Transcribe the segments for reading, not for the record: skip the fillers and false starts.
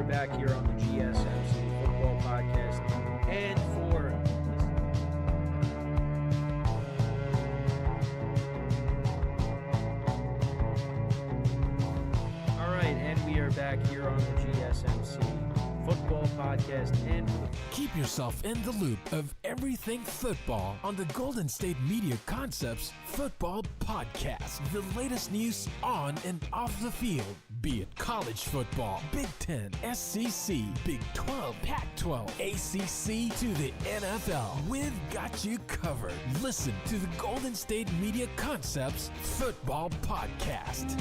back here on the GSMC Football Podcast. And we are back here on the GSMC Football Podcast. And keep yourself in the loop of everything football on the Golden State Media Concepts Football Podcast. The latest news on and off the field, be it college football, Big Ten, SEC, Big 12, Pac-12, ACC to the NFL. We've got you covered. Listen to the Golden State Media Concepts Football Podcast.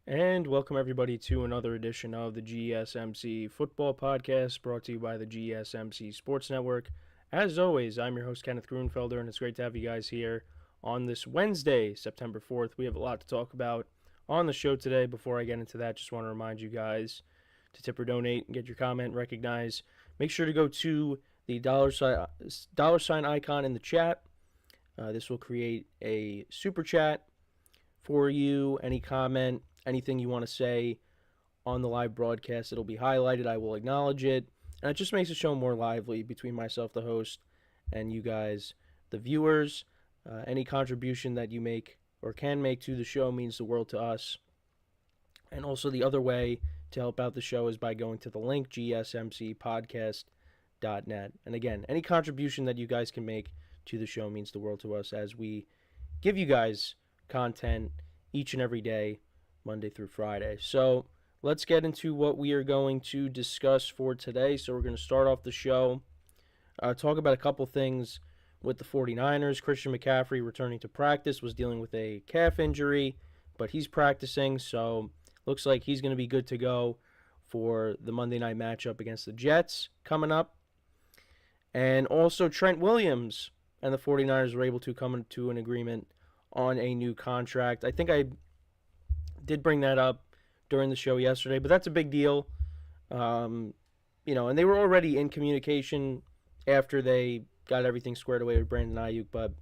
And welcome everybody to another edition of the GSMC Football Podcast, brought to you by the GSMC Sports Network. As always, I'm your host, Kenneth Grunfelder, and it's great to have you guys here on this Wednesday, September 4th. We have a lot to talk about on the show today. Before I get into that, just want to remind you guys to tip or donate and get your comment recognized. Make sure to go to the dollar sign icon in the chat. This will create a super chat for you. Any comment, anything you want to say on the live broadcast, it'll be highlighted. I will acknowledge it. And it just makes the show more lively between myself, the host, and you guys, the viewers. Any contribution that you make or can make to the show means the world to us. And also the other way to help out the show is by going to the link, gsmcpodcast.net. And again, any contribution that you guys can make to the show means the world to us as we give you guys content each and every day, Monday through Friday. So let's get into what we are going to discuss for today. So we're going to start off the show, talk about a couple things with the 49ers. Christian McCaffrey returning to practice, was dealing with a calf injury, but he's practicing, so looks like he's going to be good to go for the Monday night matchup against the Jets coming up. And also Trent Williams and the 49ers were able to come into an agreement on a new contract. I think I did bring that up during the show yesterday, but that's a big deal. And they were already in communication after they got everything squared away with Brandon Ayuk, but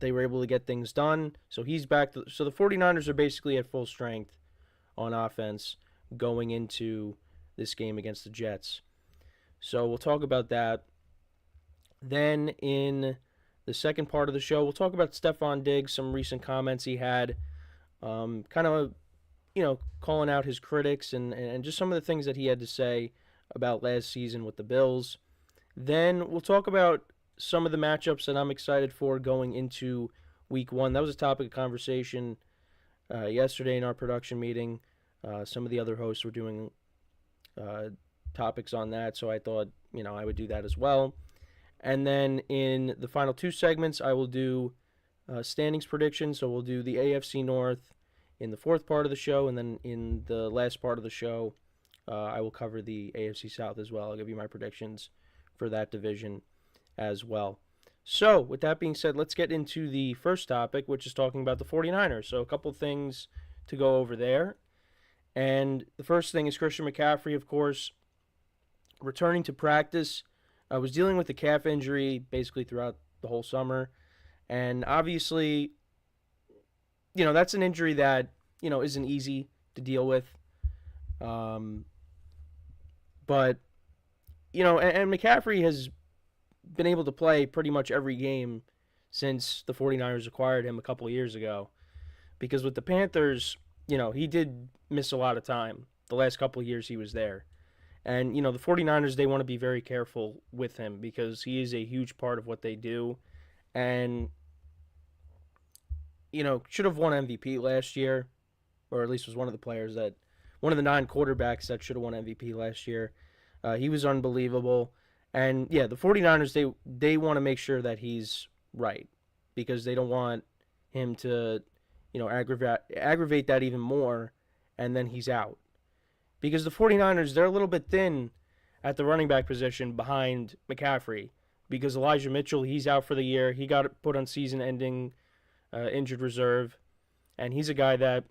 they were able to get things done. So he's back. So the 49ers are basically at full strength on offense going into this game against the Jets. So we'll talk about that. Then in the second part of the show, we'll talk about Stefon Diggs, some recent comments he had, calling out his critics and just some of the things that he had to say about last season with the Bills. Then we'll talk about some of the matchups that I'm excited for going into Week 1. That was a topic of conversation yesterday in our production meeting. Some of the other hosts were doing topics on that, so I thought, I would do that as well. And then in the final two segments, I will do standings predictions. So we'll do the AFC North in the fourth part of the show, and then in the last part of the show, I will cover the AFC South as well. I'll give you my predictions for that division as well. So with that being said, let's get into the first topic, which is talking about the 49ers. So a couple things to go over there. And the first thing is Christian McCaffrey, of course, returning to practice. I was dealing with a calf injury basically throughout the whole summer. And obviously, that's an injury that, isn't easy to deal with. And McCaffrey has been able to play pretty much every game since the 49ers acquired him a couple of years ago. Because with the Panthers, he did miss a lot of time the last couple of years he was there. And, the 49ers, they want to be very careful with him because he is a huge part of what they do. And, should have won MVP last year, or at least was one of the the 9 quarterbacks that should have won MVP last year. He was unbelievable. And, the 49ers, they want to make sure that he's right because they don't want him to, aggravate that even more, and then he's out. Because the 49ers, they're a little bit thin at the running back position behind McCaffrey. Because Elijah Mitchell, he's out for the year. He got put on season-ending injured reserve. And he's a guy that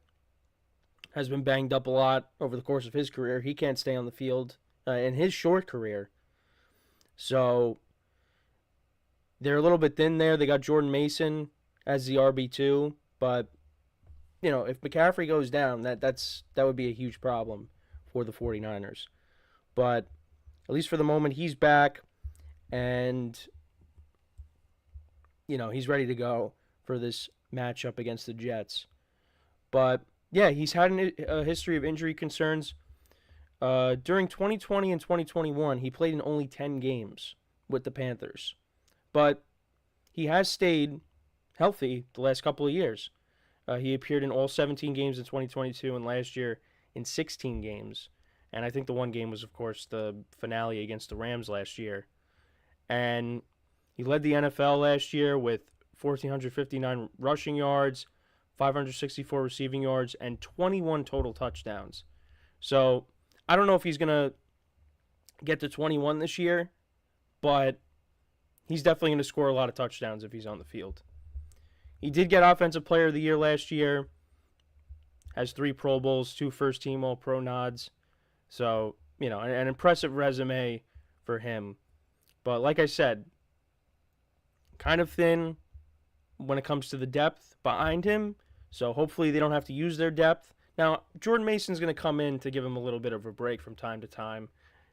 has been banged up a lot over the course of his career. He can't stay on the field in his short career. So they're a little bit thin there. They got Jordan Mason as the RB2, but if McCaffrey goes down, that would be a huge problem for the 49ers. But at least for the moment, he's back, and he's ready to go for this matchup against the Jets. But yeah, he's had a history of injury concerns. During 2020 and 2021, he played in only 10 games with the Panthers. But he has stayed healthy the last couple of years. He appeared in all 17 games in 2022 and last year in 16 games. And I think the one game was, of course, the finale against the Rams last year. And he led the NFL last year with 1,459 rushing yards, 564 receiving yards, and 21 total touchdowns. So I don't know if he's going to get to 21 this year, but he's definitely going to score a lot of touchdowns if he's on the field. He did get Offensive Player of the Year last year, has 3 Pro Bowls, 2 first-team All-Pro nods. So, an impressive resume for him. But like I said, kind of thin when it comes to the depth behind him. So hopefully they don't have to use their depth. Now, Jordan Mason's going to come in to give him a little bit of a break from time to time.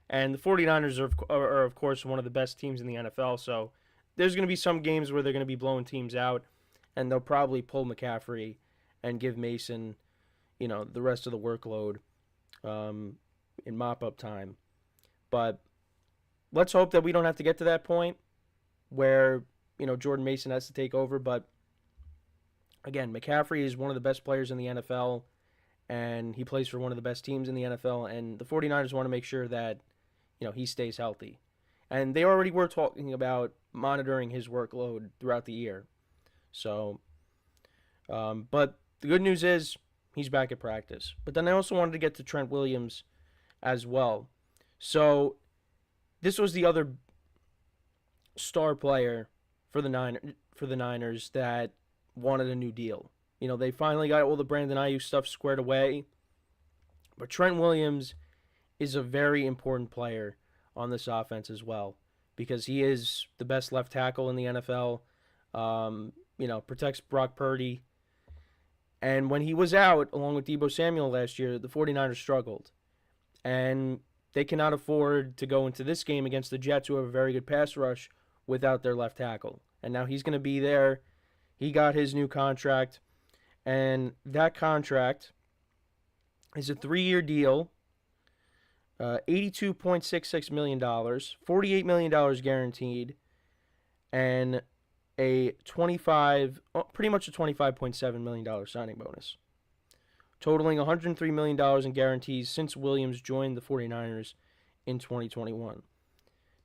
And the 49ers are, of course, one of the best teams in the NFL. So there's going to be some games where they're going to be blowing teams out. And they'll probably pull McCaffrey and give Mason, the rest of the workload in mop-up time. But let's hope that we don't have to get to that point where, Jordan Mason has to take over. But, again, McCaffrey is one of the best players in the NFL, and he plays for one of the best teams in the NFL. And the 49ers want to make sure that, he stays healthy. And they already were talking about monitoring his workload throughout the year. So, but the good news is he's back at practice. But then I also wanted to get to Trent Williams as well. So this was the other star player for the Niners that wanted a new deal. They finally got all the Brandon Ayuk stuff squared away. But Trent Williams is a very important player on this offense as well, because he is the best left tackle in the NFL. Protects Brock Purdy. And when he was out, along with Deebo Samuel last year, the 49ers struggled. And they cannot afford to go into this game against the Jets, who have a very good pass rush, without their left tackle. And now he's going to be there. He got his new contract. And that contract is a 3-year deal, $82.66 million, $48 million guaranteed, and pretty much a $25.7 million signing bonus, totaling $103 million in guarantees since Williams joined the 49ers in 2021.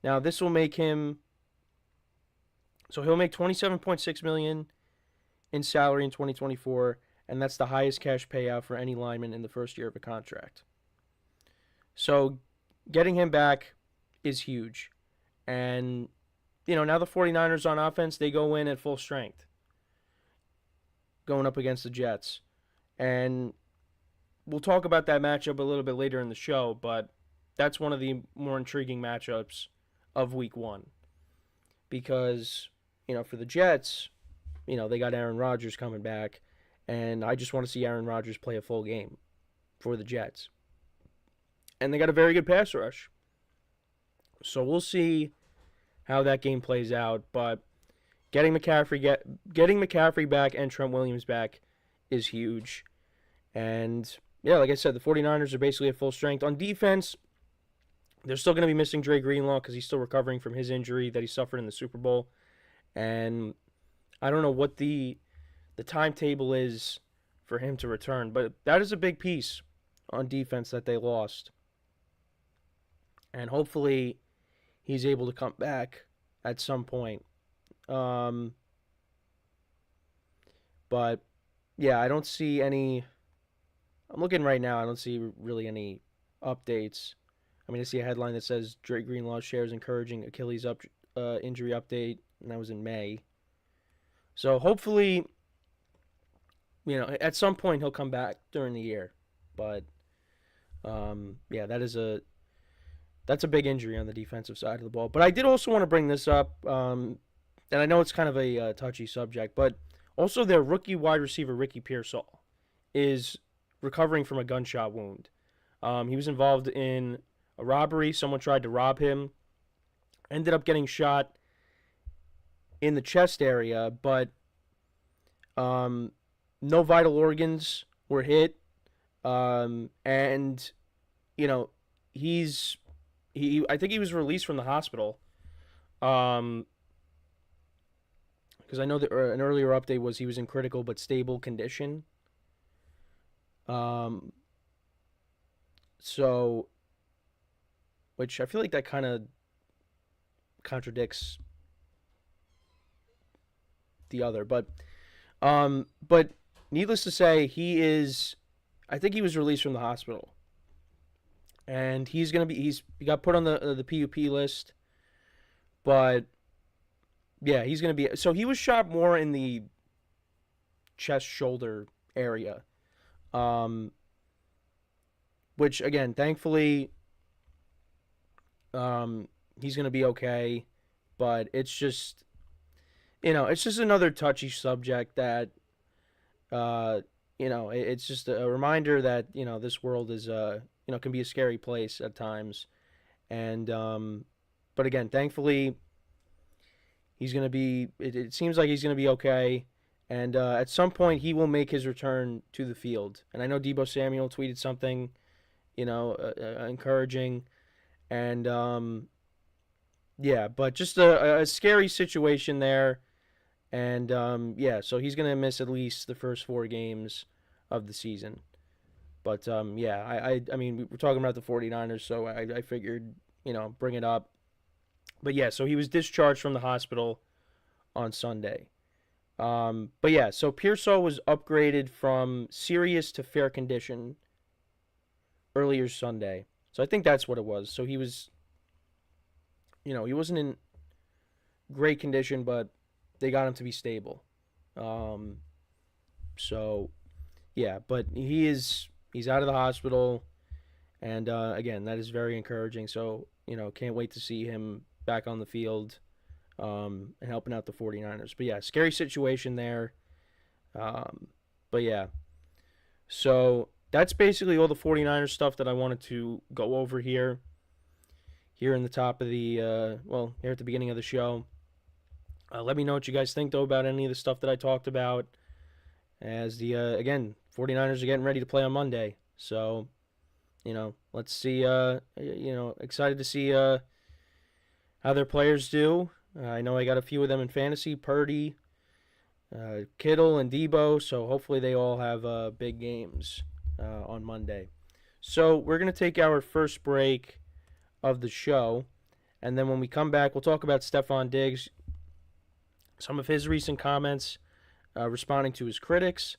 Now, this will make him, so he'll make $27.6 million in salary in 2024, and that's the highest cash payout for any lineman in the first year of a contract. So getting him back is huge. And, now the 49ers on offense, they go in at full strength, going up against the Jets. And we'll talk about that matchup a little bit later in the show, but that's one of the more intriguing matchups of Week 1. Because, for the Jets, they got Aaron Rodgers coming back, and I just want to see Aaron Rodgers play a full game for the Jets. And they got a very good pass rush. So we'll see how that game plays out. But getting McCaffrey back and Trent Williams back is huge. And, yeah, like I said, the 49ers are basically at full strength. On defense, they're still going to be missing Dre Greenlaw because he's still recovering from his injury that he suffered in the Super Bowl. And I don't know what the timetable is for him to return. But that is a big piece on defense that they lost. And hopefully he's able to come back at some point. But, yeah, I don't see any... I'm looking right now. I don't see really any updates. I see a headline that says Dre Greenlaw shares encouraging Achilles injury update, and that was in May. So hopefully, at some point he'll come back during the year. But, yeah, that's a big injury on the defensive side of the ball. But I did also want to bring this up, and I know it's kind of a touchy subject, but Also, their rookie wide receiver, Ricky Pearsall, is recovering from a gunshot wound. He was involved in a robbery. Someone tried to rob him. Ended up getting shot in the chest area, but no vital organs were hit. And, you know, I think he was released from the hospital. Because I know that an earlier update was he was in critical but stable condition. So, which I feel like that kind of contradicts the other, but needless to say, I think he was released from the hospital, and he got put on the PUP list, but yeah, he's gonna be. So he was shot more in the chest shoulder area, which again, thankfully, he's gonna be okay, but it's just, it's just another touchy subject that, it's just a reminder that, this world is, can be a scary place at times. And, but again, thankfully, he's going to be, it seems like he's going to be okay. And at some point, he will make his return to the field. And I know Deebo Samuel tweeted something, encouraging. And, yeah, but just a scary situation there. And, so he's going to miss at least the first 4 games of the season. But, I mean, we're talking about the 49ers, so I figured, bring it up. But, yeah, so he was discharged from the hospital on Sunday. But, yeah, so Pearsall was upgraded from serious to fair condition earlier Sunday. So I think that's what it was. So he was, he wasn't in great condition, but they got him to be stable. So, yeah, but he's out of the hospital, and again, that is very encouraging. So, can't wait to see him back on the field and helping out the 49ers. But, yeah, scary situation there. But, yeah, so that's basically all the 49ers stuff that I wanted to go over here in the top of the, here at the beginning of the show. Let me know what you guys think, though, about any of the stuff that I talked about. As the, again, 49ers are getting ready to play on Monday. So, let's see, excited to see how their players do. I know I got a few of them in fantasy, Purdy, Kittle, and Deebo. So hopefully they all have big games on Monday. So we're going to take our first break of the show. And then when we come back, we'll talk about Stefon Diggs, some of his recent comments, responding to his critics.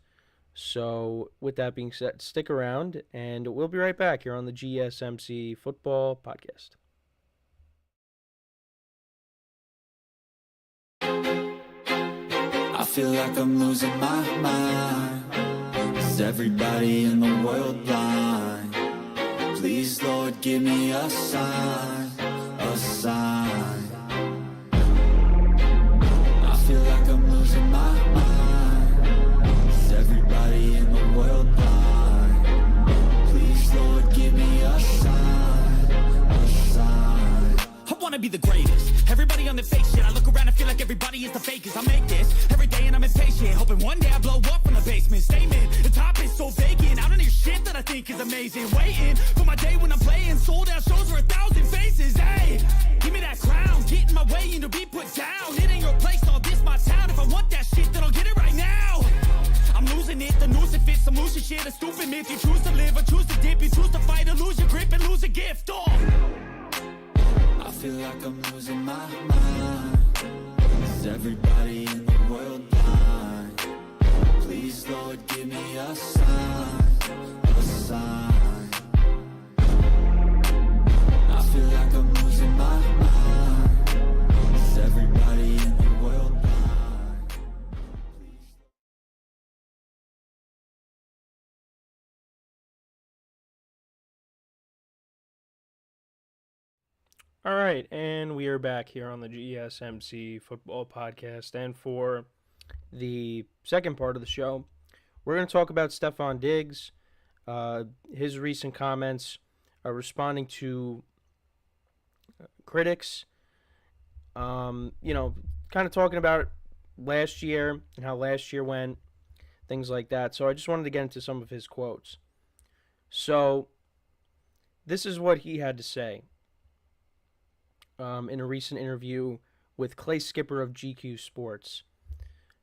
So with that being said, stick around, and we'll be right back here on the GSMC Football Podcast. I feel like I'm losing my mind. Is everybody in the world blind? Please, Lord, give me a sign, a sign. I feel like I'm losing my mind. Is everybody in the world blind? Please, Lord, give me a sign, a sign. I wanna be the greatest. Everybody on the fake shit. I look around and feel like everybody is the fakest. I make this every day and I'm impatient, hoping one day I blow up from the basement. Statement, the top is so vacant. I don't hear shit that I think is amazing. Waiting for my day when I'm playing sold out shows for 1,000 faces. Hey, give me that crown, get in my way and to be put down. It ain't your place, all this my town. If I want that shit, then I'll get it right now. I'm losing it, the noose it fits. I'm losing shit, a stupid myth. You choose to live or choose to dip. You choose to fight or lose your grip and lose a gift. Oh, I feel like I'm losing my mind. Is everybody in the world blind? Please, Lord, give me a sign, a sign. I feel like I'm losing my mind. Is everybody in the world blind? Please. All right, and we are back here on the GSMC Football Podcast. And for the second part of the show, we're going to talk about Stefon Diggs, his recent comments, responding to critics, kind of talking about last year and how last year went, things like that. So I just wanted to get into some of his quotes. So this is what he had to say in a recent interview with Clay Skipper of GQ Sports.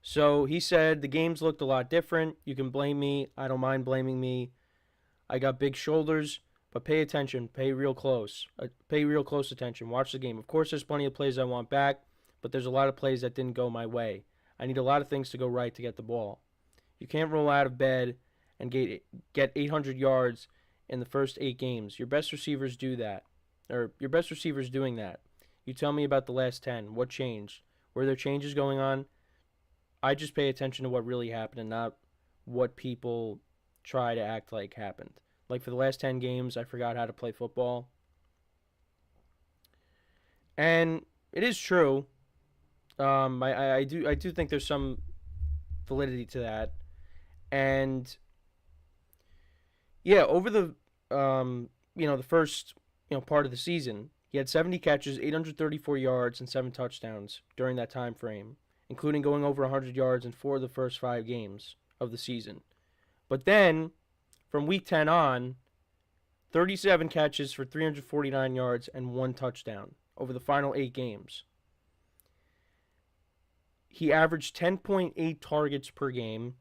So he said, the games looked a lot different. You can blame me. I don't mind blaming me. I got big shoulders, but pay attention. Pay real close attention. Watch the game. Of course, there's plenty of plays I want back, but there's a lot of plays that didn't go my way. I need a lot of things to go right to get the ball. You can't roll out of bed and get 800 yards in the first 8 games. Your best receivers do that. Or your best receivers doing that. You tell me about the last 10. What changed? Were there changes going on? I just pay attention to what really happened and not what people try to act like happened. Like for the last 10 games, I forgot how to play football. And it is true. I do think there's some validity to that. And yeah, over the the first part of the season, he had 70 catches, 834 yards, and 7 touchdowns during that time frame, including going over 100 yards in 4 of the first 5 games of the season. But then, from week 10 on, 37 catches for 349 yards and 1 touchdown over the final 8 games. He averaged 10.8 targets per game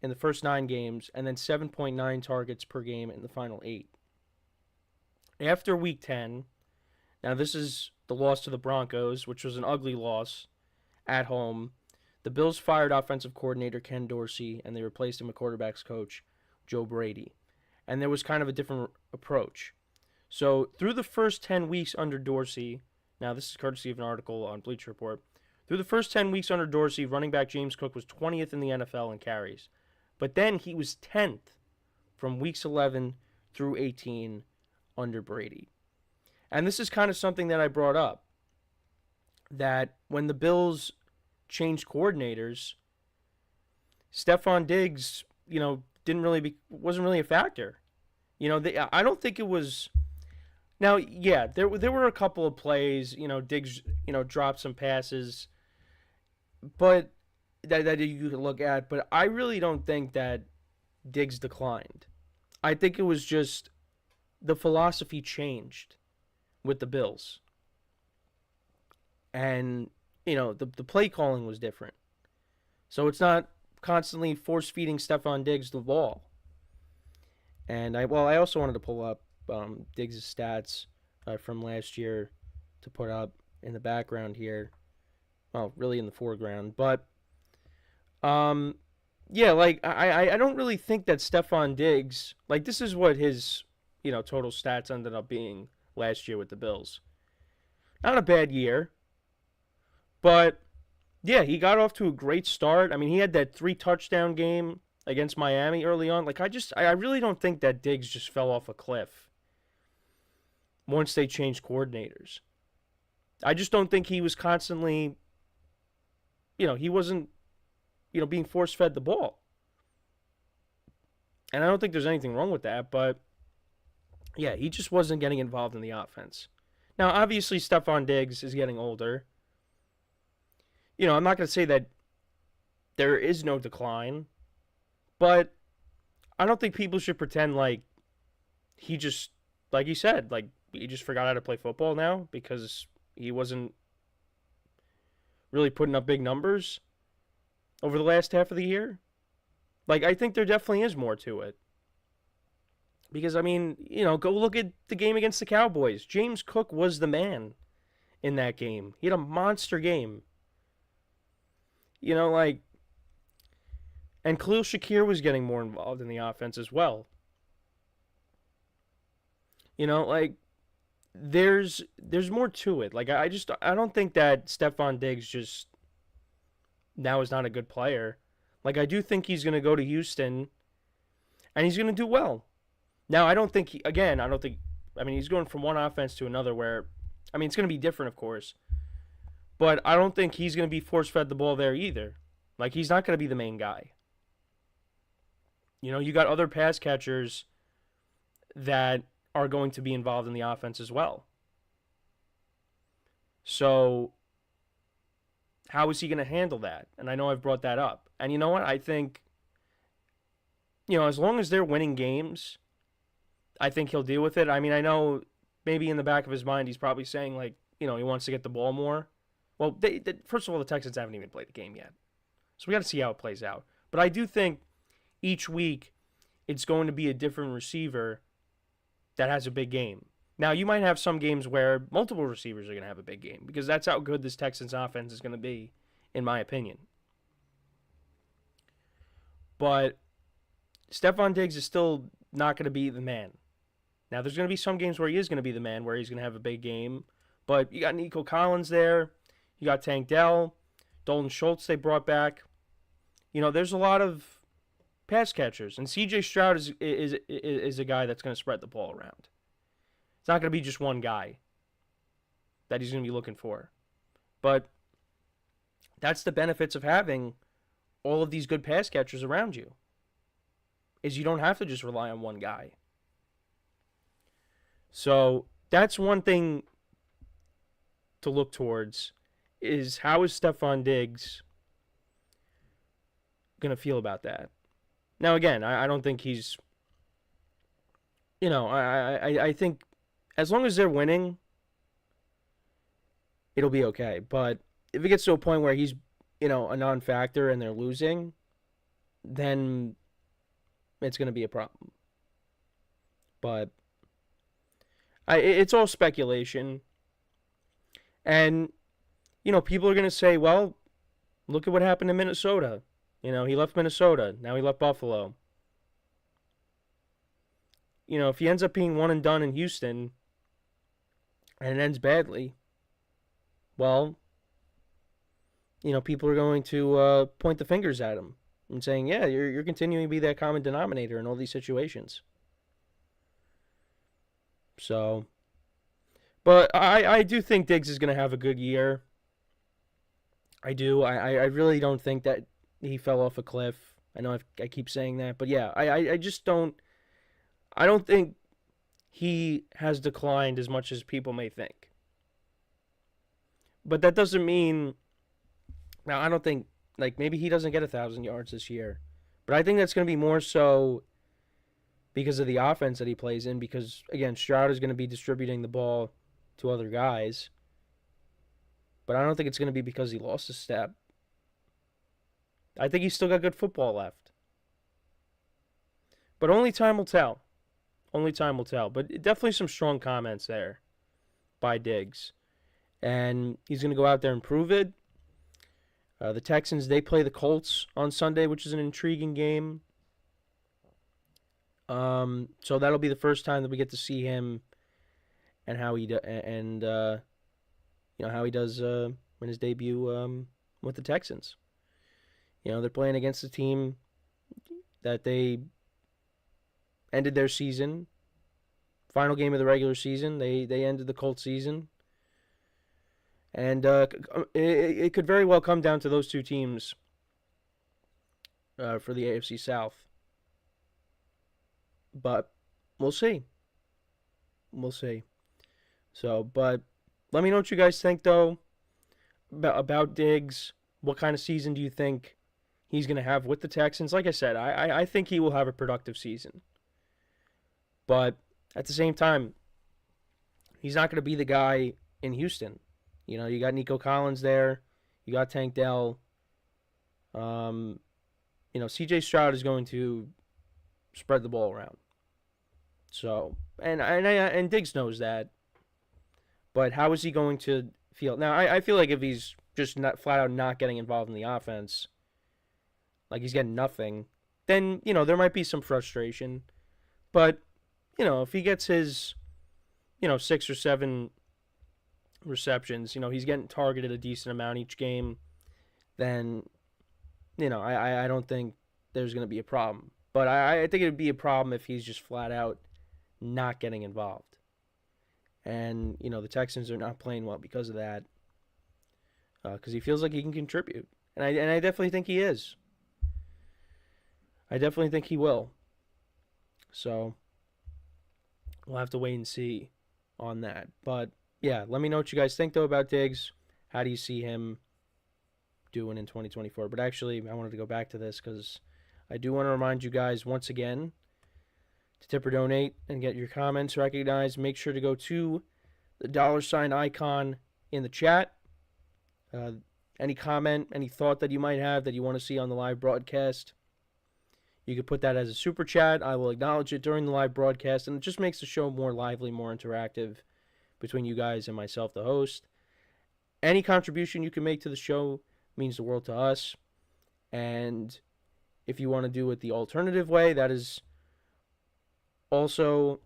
in the first 9 games, and then 7.9 targets per game in the final 8. After week 10, now this is the loss to the Broncos, which was an ugly loss at home. The Bills fired offensive coordinator Ken Dorsey, and they replaced him with quarterbacks coach Joe Brady. And there was kind of a different approach. So through the first 10 weeks under Dorsey, now this is courtesy of an article on Bleacher Report, through the first 10 weeks under Dorsey, running back James Cook was 20th in the NFL in carries. But then he was 10th from weeks 11 through 18 under Brady. And this is kind of something that I brought up, that when the Bills changed coordinators, Stefon Diggs, wasn't really a factor. I don't think it was. Now, yeah, there were a couple of plays, Diggs, dropped some passes, but that you could look at. But I really don't think that Diggs declined. I think it was just the philosophy changed with the Bills. And, the play calling was different. So it's not constantly force-feeding Stefon Diggs the ball. And I also wanted to pull up Diggs' stats from last year to put up in the background here. Well, really in the foreground. But, I don't really think that Stefon Diggs, this is what his, total stats ended up being last year with the Bills. Not a bad year. But, yeah, he got off to a great start. I mean, he had that 3-touchdown game against Miami early on. I really don't think that Diggs just fell off a cliff once they changed coordinators. I just don't think he was constantly, he wasn't, being force-fed the ball. And I don't think there's anything wrong with that, but, yeah, he just wasn't getting involved in the offense. Now, obviously, Stefon Diggs is getting older. I'm not going to say that there is no decline, but I don't think people should pretend like he just, like he said, he just forgot how to play football now because he wasn't really putting up big numbers over the last half of the year. I think there definitely is more to it. Because, go look at the game against the Cowboys. James Cook was the man in that game. He had a monster game. And Khalil Shakir was getting more involved in the offense as well. There's more to it. I don't think that Stefon Diggs just now is not a good player. I do think he's going to go to Houston and he's going to do well. Now, he's going from one offense to another where, it's going to be different, of course. But I don't think he's going to be force-fed the ball there either. Like, he's not going to be the main guy. You know, you got other pass catchers that are going to be involved in the offense as well. So, how is he going to handle that? And I know I've brought that up. And you know what? I think, you know, as long as they're winning games, I think he'll deal with it. I mean, I know maybe in the back of his mind he's probably saying, like, you know, he wants to get the ball more. Well, first of all, the Texans haven't even played the game yet. So we got to see how it plays out. But I do think each week it's going to be a different receiver that has a big game. Now, you might have some games where multiple receivers are going to have a big game because that's how good this Texans offense is going to be, in my opinion. But Stefon Diggs is still not going to be the man. Now, there's going to be some games where he is going to be the man, where he's going to have a big game. But you got Nico Collins there. You got Tank Dell. Dalton Schultz they brought back. You know, there's a lot of pass catchers. And C.J. Stroud is a guy that's going to spread the ball around. It's not going to be just one guy that he's going to be looking for. But that's the benefits of having all of these good pass catchers around you, is you don't have to just rely on one guy. So that's one thing to look towards, is how is Stefon Diggs going to feel about that? Now, again, I don't think he's, you know, I think as long as they're winning, it'll be okay. But if it gets to a point where he's, you know, a non-factor and they're losing, then it's going to be a problem. But it's all speculation. And, you know, people are going to say, well, look at what happened in Minnesota. You know, he left Minnesota. Now he left Buffalo. You know, if he ends up being one and done in Houston and it ends badly, well, you know, people are going to point the fingers at him and saying, yeah, you're continuing to be that common denominator in all these situations. So, but I do think Diggs is going to have a good year. I do. I really don't think that he fell off a cliff. I know I keep saying that, but yeah, I just don't. I don't think he has declined as much as people may think. But that doesn't mean. Now, I don't think, like, maybe he doesn't get 1,000 yards this year. But I think that's going to be more so because of the offense that he plays in. Because, again, Stroud is going to be distributing the ball to other guys. But I don't think it's going to be because he lost a step. I think he's still got good football left. But only time will tell. Only time will tell. But definitely some strong comments there by Diggs. And he's going to go out there and prove it. The Texans, they play the Colts on Sunday, which is an intriguing game. So that'll be the first time that we get to see him and how he how he does in his debut with the Texans. You know, they're playing against a team that they ended their season. Final game of the regular season, they ended the Colts season. And it could very well come down to those two teams for the AFC South. But we'll see. We'll see. So, but let me know what you guys think, though, about Diggs. What kind of season do you think he's going to have with the Texans? Like I said, I think he will have a productive season. But at the same time, he's not going to be the guy in Houston. You know, you got Nico Collins there. You got Tank Dell. You know, C.J. Stroud is going to spread the ball around. So, and Diggs knows that. But how is he going to feel? Now, I feel like if he's just not flat out not getting involved in the offense, like he's getting nothing, then, you know, there might be some frustration. But, you know, if he gets his, you know, 6 or 7 receptions, you know, he's getting targeted a decent amount each game, then, you know, I don't think there's going to be a problem. But I think it would be a problem if he's just flat out not getting involved. And, you know, the Texans are not playing well because of that. Because he feels like he can contribute. And I definitely think he is. I definitely think he will. So we'll have to wait and see on that. But yeah, let me know what you guys think though about Diggs. How do you see him doing in 2024? But actually, I wanted to go back to this because I do want to remind you guys once again to tip or donate and get your comments recognized. Make sure to go to the $ icon in the chat. Any comment, any thought that you might have that you want to see on the live broadcast, you can put that as a super chat. I will acknowledge it during the live broadcast, and it just makes the show more lively, more interactive between you guys and myself, the host. Any contribution you can make to the show means the world to us. And if you want to do it the alternative way, that is also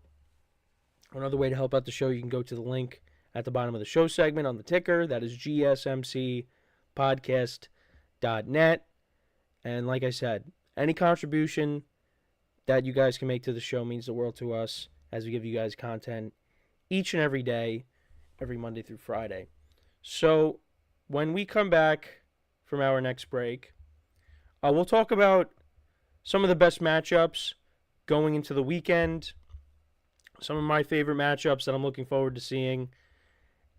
another way to help out the show. You can go to the link at the bottom of the show segment on the ticker. That is GSMCpodcast.net. And like I said, any contribution that you guys can make to the show means the world to us as we give you guys content each and every day, every Monday through Friday. So when we come back from our next break, we'll talk about some of the best matchups going into the weekend, some of my favorite matchups that I'm looking forward to seeing,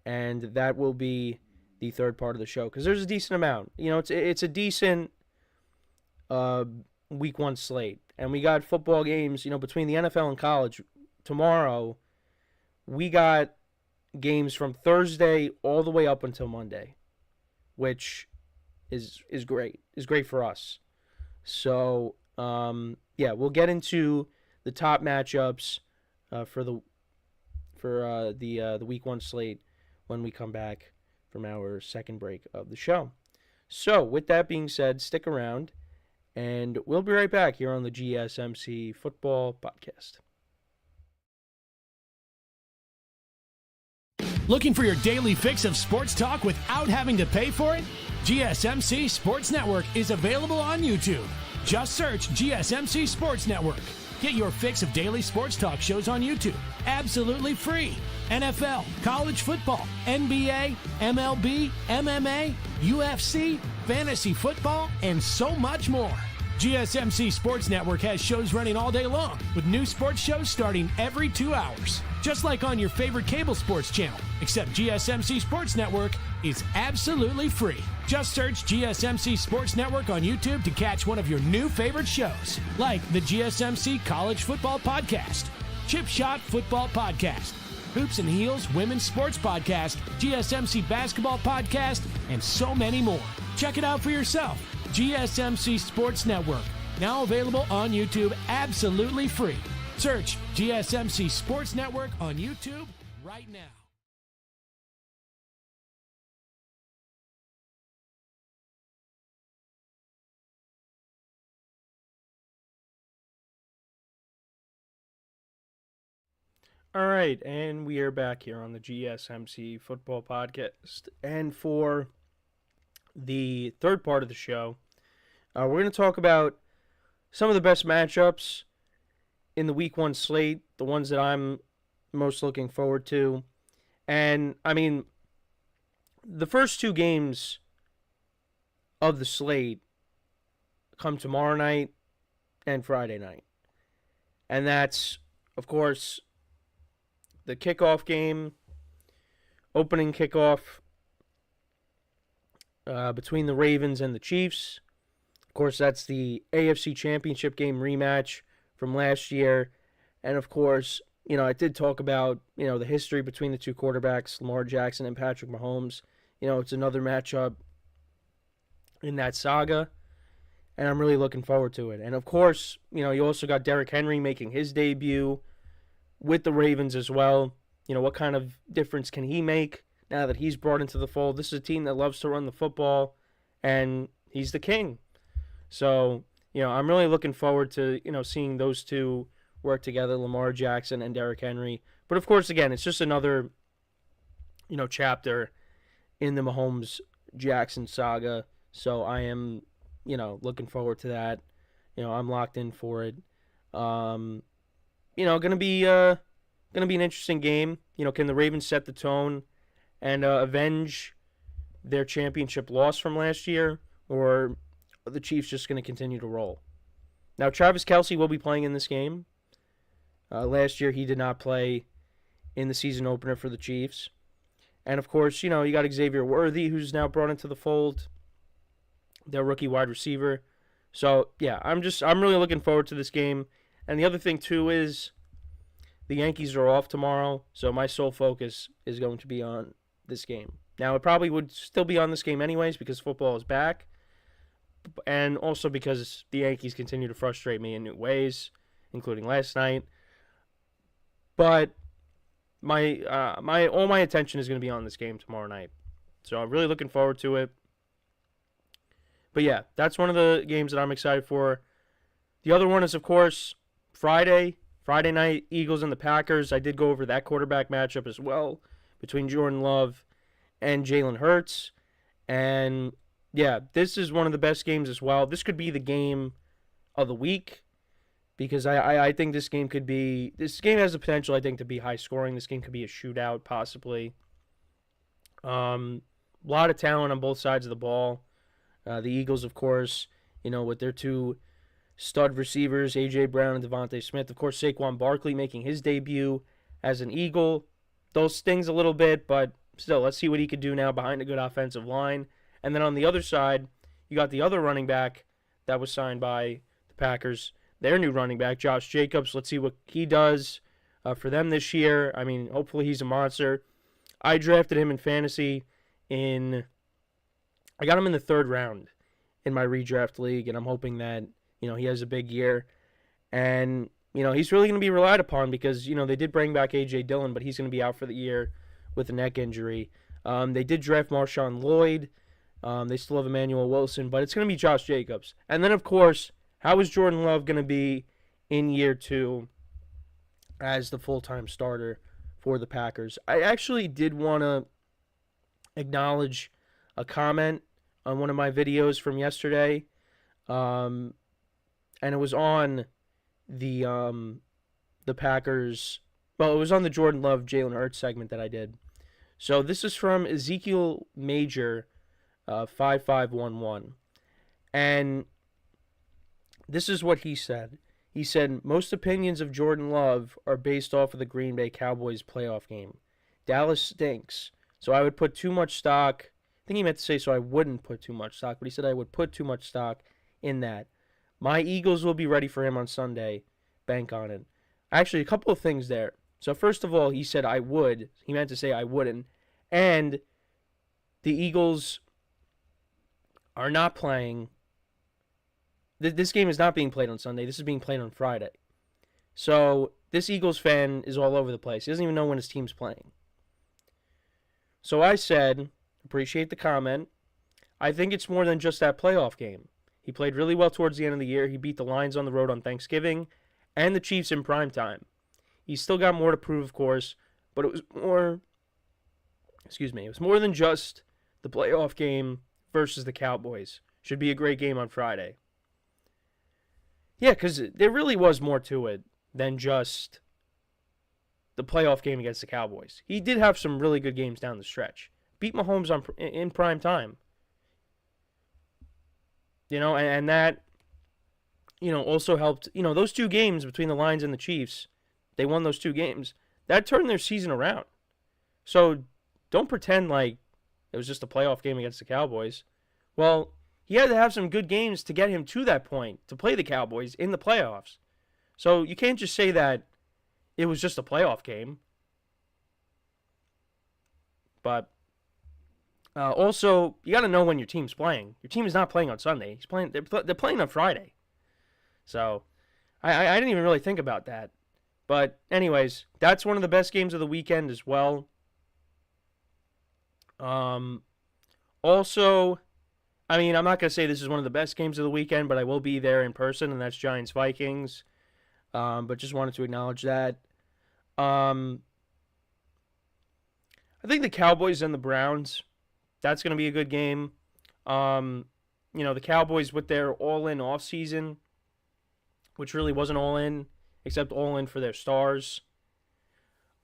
and that will be the third part of the show because there's a decent amount. You know, it's a decent week one slate, and we got football games, you know, between the NFL and college. Tomorrow, we got games from Thursday all the way up until Monday, which is great. Is great for us. So, yeah, we'll get into the top matchups for the week one slate when we come back from our second break of the show. So, with that being said, stick around, and we'll be right back here on the GSMC Football Podcast. Looking for your daily fix of sports talk without having to pay for it? GSMC Sports Network is available on YouTube. Just search GSMC Sports Network. Get your fix of daily sports talk shows on YouTube, absolutely free. NFL, college football, NBA, MLB, MMA, UFC, fantasy football, and so much more. GSMC Sports Network has shows running all day long, with new sports shows starting every 2 hours. Just like on your favorite cable sports channel, except GSMC Sports Network is absolutely free. Just search GSMC Sports Network on YouTube to catch one of your new favorite shows, like the GSMC College Football Podcast, Chip Shot Football Podcast, Hoops and Heels Women's Sports Podcast, GSMC Basketball Podcast, and so many more. Check it out for yourself. GSMC Sports Network, now available on YouTube absolutely free. Search GSMC Sports Network on YouTube right now. All right, and we are back here on the GSMC Football Podcast. And for the third part of the show, we're going to talk about some of the best matchups in the week one slate, the ones that I'm most looking forward to. And, I mean, the first two games of the slate come tomorrow night and Friday night. And that's, of course, the kickoff game, opening kickoff between the Ravens and the Chiefs. Of course, that's the AFC Championship game rematch from last year. And, of course, you know, I did talk about, you know, the history between the two quarterbacks, Lamar Jackson and Patrick Mahomes. You know, it's another matchup in that saga, and I'm really looking forward to it. And, of course, you know, you also got Derrick Henry making his debut with the Ravens as well. You know, what kind of difference can he make now that he's brought into the fold? This is a team that loves to run the football, and he's the king. So, you know, I'm really looking forward to, you know, seeing those two work together, Lamar Jackson and Derrick Henry. But, of course, again, it's just another, you know, chapter in the Mahomes-Jackson saga. So I am, you know, looking forward to that. You know, I'm locked in for it. You know, gonna be an interesting game. You know, can the Ravens set the tone and avenge their championship loss from last year, or are the Chiefs just going to continue to roll? Now, Travis Kelce will be playing in this game. Last year, he did not play in the season opener for the Chiefs. And, of course, you got Xavier Worthy, who's now brought into the fold, their rookie wide receiver. So, yeah, I'm really looking forward to this game. And the other thing, too, is the Yankees are off tomorrow, so my sole focus is going to be on this game. Now, it probably would still be on this game anyways because football is back, and also because the Yankees continue to frustrate me in new ways, including last night. But all my attention is going to be on this game tomorrow night. So I'm really looking forward to it. But yeah, that's one of the games that I'm excited for. The other one is, of course, Friday night, Eagles and the Packers. I did go over that quarterback matchup as well between Jordan Love and Jalen Hurts. And yeah, this is one of the best games as well. This could be the game of the week because I think this game has the potential, I think, to be high scoring. This game could be a shootout, possibly. A lot of talent on both sides of the ball. The Eagles, of course, with their two stud receivers, A.J. Brown and Devontae Smith. Of course, Saquon Barkley making his debut as an Eagle. Those stings a little bit, but still, let's see what he could do now behind a good offensive line. And then on the other side, you got the other running back that was signed by the Packers, their new running back, Josh Jacobs. Let's see what he does for them this year. I mean, hopefully he's a monster. I drafted him in fantasy I got him in the 3rd round in my redraft league, and I'm hoping that he has a big year. And, he's really going to be relied upon because, they did bring back A.J. Dillon, but he's going to be out for the year with a neck injury. They did draft Marshawn Lloyd. They still have Emmanuel Wilson, but it's going to be Josh Jacobs. And then, of course, how is Jordan Love going to be in year 2 as the full-time starter for the Packers? I actually did want to acknowledge a comment on one of my videos from yesterday. And it was on the Packers. Well, it was on the Jordan Love, Jalen Hurts segment that I did. So this is from Ezekiel Major, 5511. And this is what he said. He said, most opinions of Jordan Love are based off of the Green Bay Cowboys playoff game. Dallas stinks, so I would put too much stock. I think he meant to say so I wouldn't put too much stock, but he said I would put too much stock in that. My Eagles will be ready for him on Sunday. Bank on it. Actually, a couple of things there. So first of all, he said I would. He meant to say I wouldn't. And the Eagles are not playing. This game is not being played on Sunday. This is being played on Friday. So this Eagles fan is all over the place. He doesn't even know when his team's playing. So I said, appreciate the comment. I think it's more than just that playoff game. He played really well towards the end of the year. He beat the Lions on the road on Thanksgiving and the Chiefs in primetime. He's still got more to prove, of course, but it was more than just the playoff game versus the Cowboys. Should be a great game on Friday. Yeah, because there really was more to it than just the playoff game against the Cowboys. He did have some really good games down the stretch. Beat Mahomes in prime time. And that, also helped. Those two games between the Lions and the Chiefs, they won those two games. That turned their season around. So don't pretend like it was just a playoff game against the Cowboys. Well, he had to have some good games to get him to that point, to play the Cowboys in the playoffs. So you can't just say that it was just a playoff game. But also, you got to know when your team's playing. Your team is not playing on Sunday. They're playing on Friday. So I didn't even really think about that. But anyways, that's one of the best games of the weekend as well. Also, I mean, I'm not going to say this is one of the best games of the weekend, but I will be there in person, and that's Giants-Vikings. But just wanted to acknowledge that. I think the Cowboys and the Browns, that's going to be a good game. The Cowboys with their all-in offseason, which really wasn't all-in, except all-in for their stars.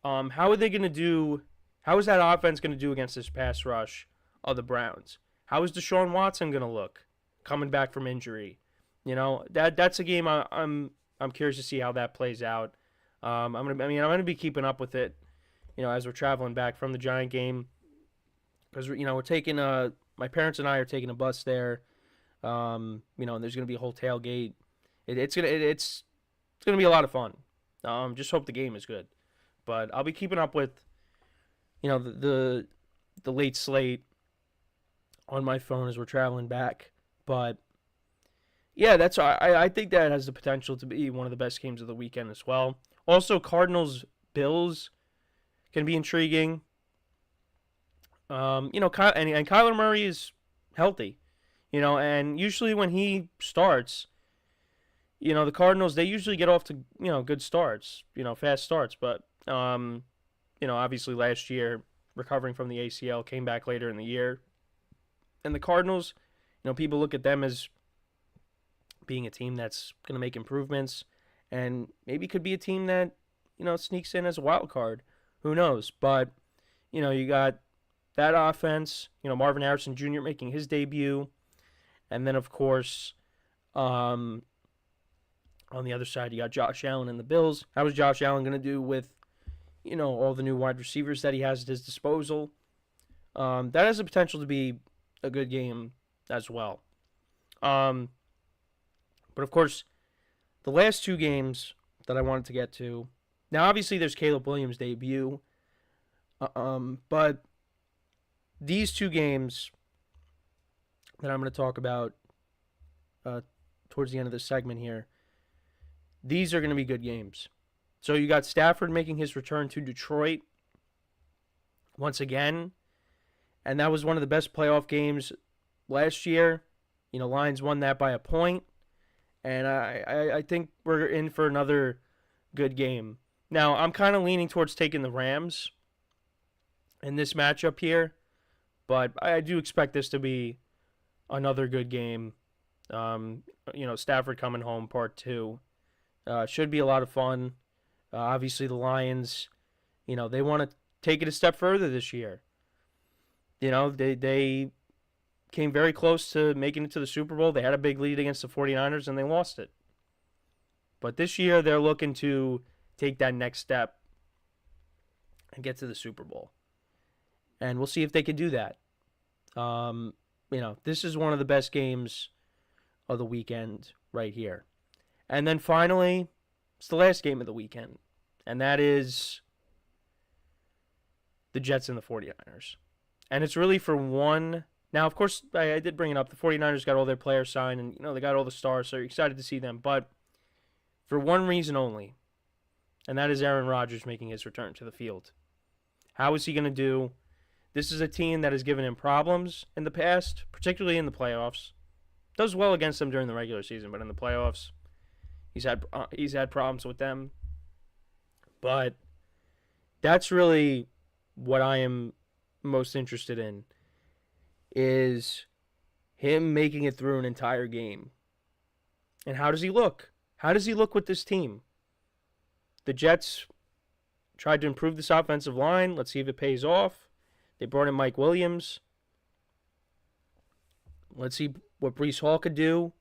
How are they going to do? How is that offense going to do against this pass rush of the Browns? How is Deshaun Watson going to look coming back from injury. That's a game I'm curious to see how that plays out. I'm gonna be keeping up with it, as we're traveling back from the Giant game, because we're taking my parents and I are taking a bus there. And there's gonna be a whole tailgate. It's gonna be a lot of fun. Just hope the game is good, but I'll be keeping up with, the late slate on my phone as we're traveling back. But yeah, I think that has the potential to be one of the best games of the weekend as well. Also, Cardinals Bills can be intriguing. And Kyler Murray is healthy, and usually when he starts, the Cardinals, they usually get off to, good starts, fast starts. But, obviously last year, recovering from the ACL, came back later in the year. And the Cardinals, people look at them as being a team that's going to make improvements and maybe could be a team that, sneaks in as a wild card. Who knows? But, you got that offense, Marvin Harrison Jr. making his debut. And then, of course, on the other side, you got Josh Allen and the Bills. How is Josh Allen going to do with, all the new wide receivers that he has at his disposal? That has the potential to be a good game as well. But, of course, the last two games that I wanted to get to, now, obviously, there's Caleb Williams' debut. But these two games that I'm going to talk about towards the end of this segment here, these are going to be good games. So you got Stafford making his return to Detroit once again. And that was one of the best playoff games last year. Lions won that by a point. And I think we're in for another good game. Now, I'm kind of leaning towards taking the Rams in this matchup here. But I do expect this to be another good game. Stafford coming home, part 2. Should be a lot of fun. Obviously, the Lions, they want to take it a step further this year. They came very close to making it to the Super Bowl. They had a big lead against the 49ers, and they lost it. But this year, they're looking to take that next step and get to the Super Bowl. And we'll see if they can do that. This is one of the best games of the weekend right here. And then finally, it's the last game of the weekend. And that is the Jets and the 49ers. And it's really for one. Now, of course, I did bring it up. The 49ers got all their players signed and, they got all the stars, so you're excited to see them. But for one reason only, and that is Aaron Rodgers making his return to the field. How is he going to do? This is a team that has given him problems in the past, particularly in the playoffs. Does well against them during the regular season, but in the playoffs, he's had problems with them. But that's really what I am most interested in, is him making it through an entire game. And how does he look? How does he look with this team? The Jets tried to improve this offensive line. Let's see if it pays off. They brought in Mike Williams. Let's see what Breece Hall could do.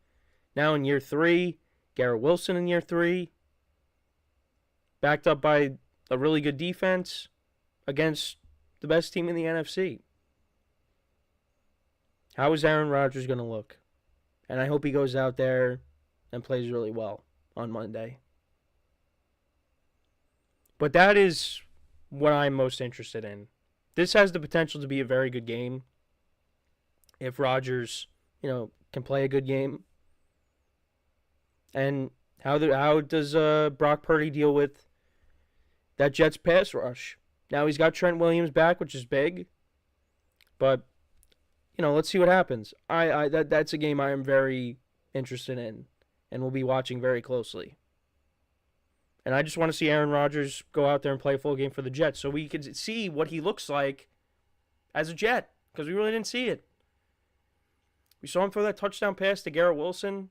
Now in year 3, Garrett Wilson in year 3. Backed up by a really good defense against the best team in the NFC. How is Aaron Rodgers going to look? And I hope he goes out there and plays really well on Monday. But that is what I'm most interested in. This has the potential to be a very good game if Rodgers, can play a good game. And how does Brock Purdy deal with that Jets pass rush? Now he's got Trent Williams back, which is big. But let's see what happens. That's a game I am very interested in and will be watching very closely. And I just want to see Aaron Rodgers go out there and play a full game for the Jets so we can see what he looks like as a Jet, because we really didn't see it. We saw him throw that touchdown pass to Garrett Wilson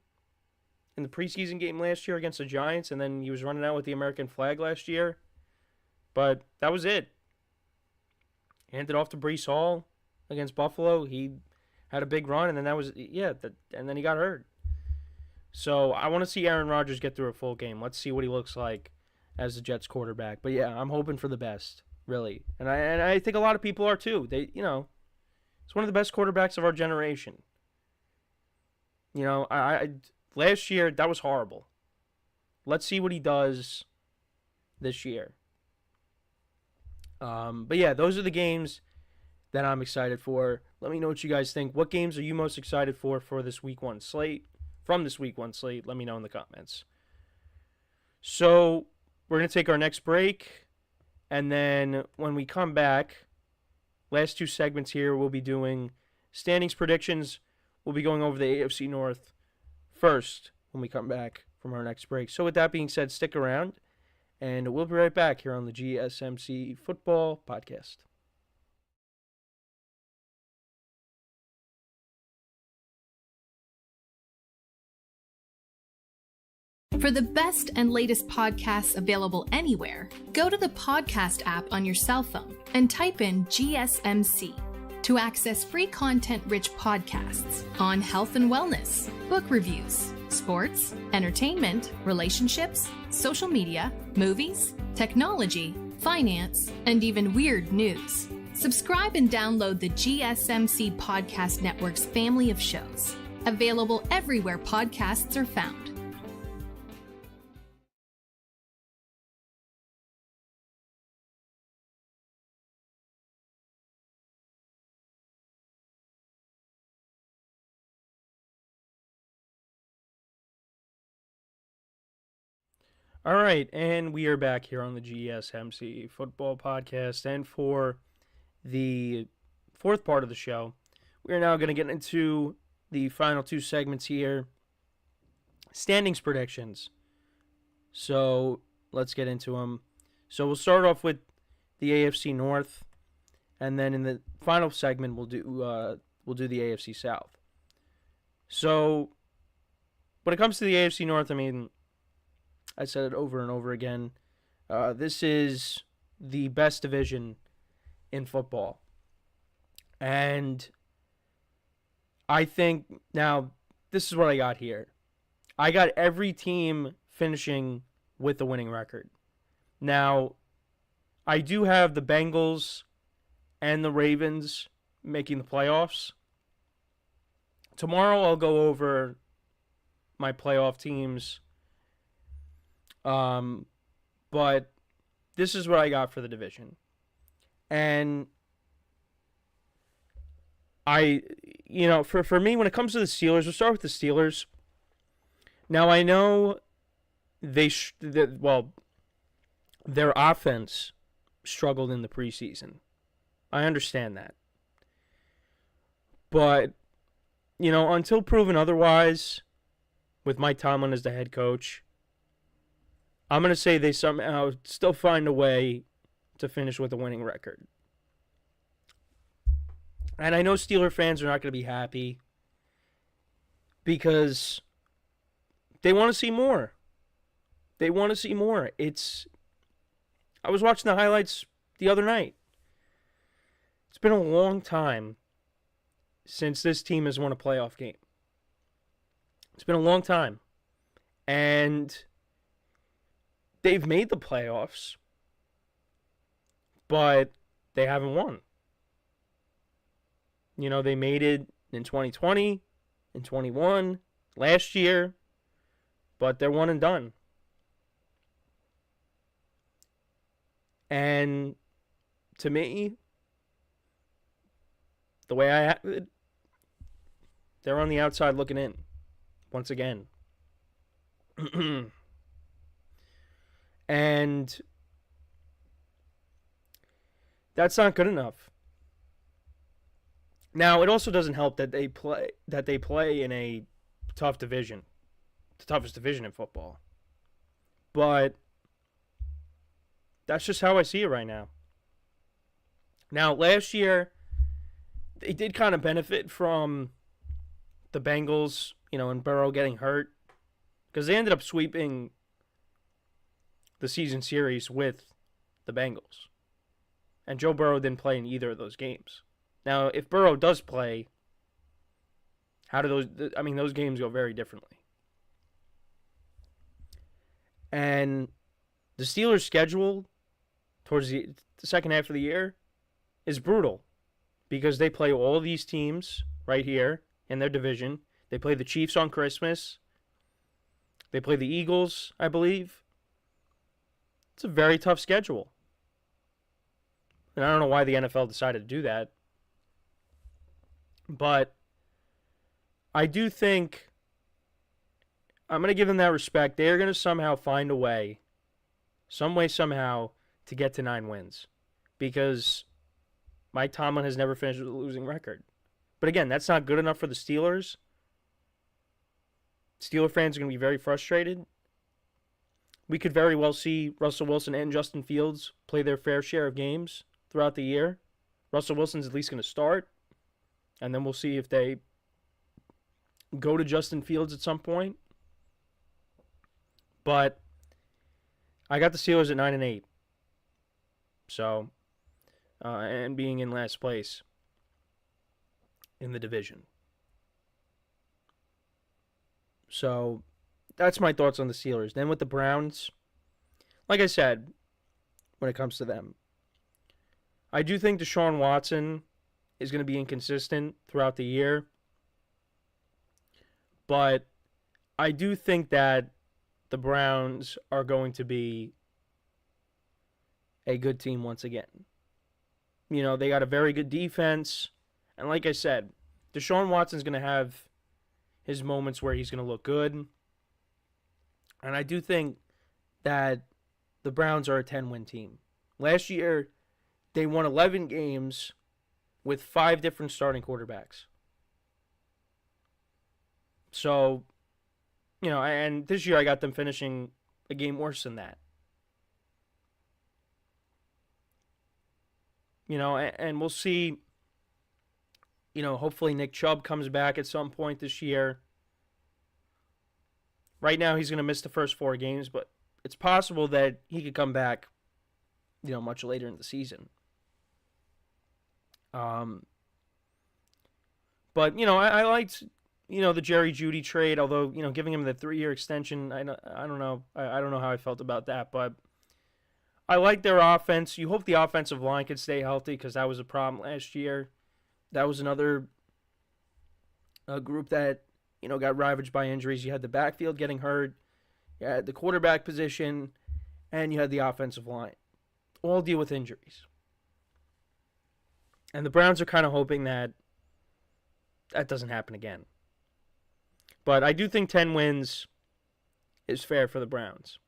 in the preseason game last year against the Giants, and then he was running out with the American flag last year. But that was it. Handed off to Breece Hall against Buffalo. He had a big run, and then and then he got hurt. So I want to see Aaron Rodgers get through a full game. Let's see what he looks like as the Jets quarterback. But yeah, I'm hoping for the best, really, and I think a lot of people are too. He's one of the best quarterbacks of our generation. I last year that was horrible. Let's see what he does this year. But yeah, those are the games that I'm excited for. Let me know what you guys think. What games are you most excited for this week 1 slate? From this week 1 slate, let me know in the comments. So we're going to take our next break, and then when we come back, last 2 segments here, we'll be doing standings predictions. We'll be going over the AFC North first when we come back from our next break. So with that being said, stick around, and we'll be right back here on the GSMC Football Podcast. For the best and latest podcasts available anywhere, go to the podcast app on your cell phone and type in GSMC to access free content-rich podcasts on health and wellness, book reviews, sports, entertainment, relationships, social media, movies, technology, finance, and even weird news. Subscribe and download the GSMC Podcast Network's family of shows, available everywhere podcasts are found. All right, and we are back here on the GSMC Football Podcast, and for the fourth part of the show, we are now going to get into the final 2 segments here, standings predictions. So let's get into them. So we'll start off with the AFC North, and then in the final segment we'll do the AFC South. So when it comes to the AFC North, I said it over and over again. This is the best division in football. And I think, now, this is what I got here. I got every team finishing with a winning record. Now, I do have the Bengals and the Ravens making the playoffs. Tomorrow I'll go over my playoff teams. But this is what I got for the division. And for me, when it comes to the Steelers, we'll start with the Steelers. Now, I know their offense struggled in the preseason. I understand that. But, until proven otherwise, with Mike Tomlin as the head coach, I'm going to say they somehow still find a way to finish with a winning record. And I know Steeler fans are not going to be happy because they want to see more. They want to see more. I was watching the highlights the other night. It's been a long time since this team has won a playoff game. It's been a long time. And they've made the playoffs, but they haven't won. They made it in 2020, in 21, last year, but they're one and done. And to me, the way I have it, they're on the outside looking in, once again. And that's not good enough. Now, it also doesn't help that they play in a tough division, the toughest division in football. But that's just how I see it right now. Now, last year, they did kind of benefit from the Bengals, and Burrow getting hurt, because they ended up sweeping the season series with the Bengals. And Joe Burrow didn't play in either of those games. Now, if Burrow does play, How do those games go very differently. And the Steelers' schedule towards the second half of the year is brutal because they play all these teams right here in their division. They play the Chiefs on Christmas. They play the Eagles, I believe. It's a very tough schedule. And I don't know why the NFL decided to do that. But I do think I'm going to give them that respect. They're going to somehow find a way, somehow, to get to 9 wins. Because Mike Tomlin has never finished with a losing record. But again, that's not good enough for the Steelers. Steeler fans are going to be very frustrated. We could very well see Russell Wilson and Justin Fields play their fair share of games throughout the year. Russell Wilson's at least going to start. And then we'll see if they go to Justin Fields at some point. But I got the Steelers at 9-8. So, and being in last place in the division. So, that's my thoughts on the Steelers. Then with the Browns, like I said, when it comes to them, I do think Deshaun Watson is going to be inconsistent throughout the year. But I do think that the Browns are going to be a good team once again. You know, they got a very good defense. And like I said, Deshaun Watson's going to have his moments where he's going to look good. And I do think that the Browns are a 10-win team. Last year, they won 11 games with 5 different starting quarterbacks. So, you know, and this year I got them finishing a game worse than that. You know, and we'll see, you know, hopefully Nick Chubb comes back at some point this year. Right now he's going to miss the first 4 games, but it's possible that he could come back, you know, much later in the season. But, you know, I liked, you know, the Jerry Jeudy trade, although, you know, giving him the 3-year extension, I don't know. I don't know how I felt about that, but I like their offense. You hope the offensive line can stay healthy because that was a problem last year. That was another group that, you know, got ravaged by injuries. You had the backfield getting hurt, you had the quarterback position, and you had the offensive line. All deal with injuries. And the Browns are kind of hoping that that doesn't happen again. But I do think 10 wins is fair for the Browns.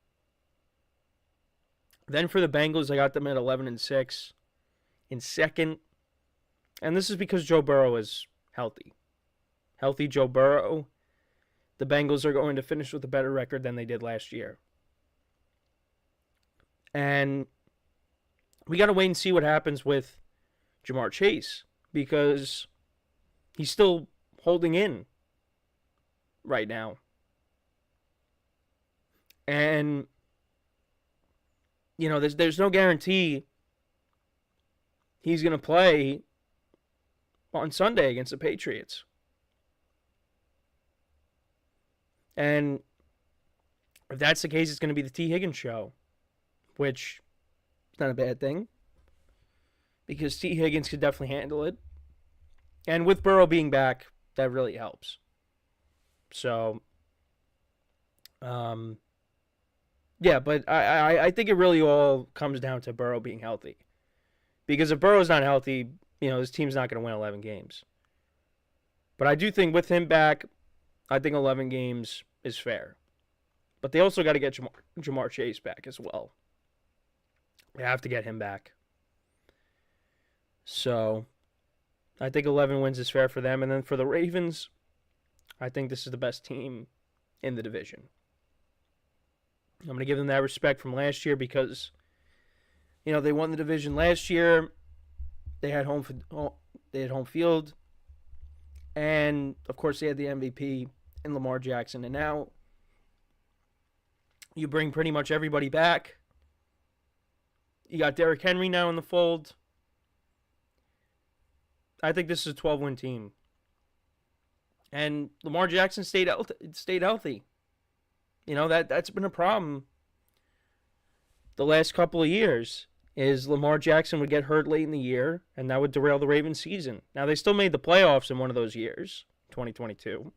Then for the Bengals, I got them at 11-6 in second. And this is because Joe Burrow is healthy. Healthy Joe Burrow. The Bengals are going to finish with a better record than they did last year. And we got to wait and see what happens with Jamar Chase, because he's still holding in right now. And, you know, there's no guarantee he's going to play on Sunday against the Patriots. And if that's the case, it's going to be the T. Higgins show, which is not a bad thing, because T. Higgins could definitely handle it. And with Burrow being back, that really helps. So, yeah, but I think it really all comes down to Burrow being healthy. Because if Burrow's not healthy, you know, his team's not going to win 11 games. But I do think with him back, I think 11 games is fair. But they also got to get Jamar Chase back as well. They have to get him back. So, I think 11 wins is fair for them. And then for the Ravens, I think this is the best team in the division. I'm going to give them that respect from last year because, you know, they won the division last year. They had home field. And, of course, they had the MVP in Lamar Jackson. And now you bring pretty much everybody back. You got Derrick Henry now in the fold. I think this is a 12-win team. And Lamar Jackson stayed healthy. You know, that's been a problem the last couple of years, is Lamar Jackson would get hurt late in the year, and that would derail the Ravens season. Now, they still made the playoffs in one of those years, 2022.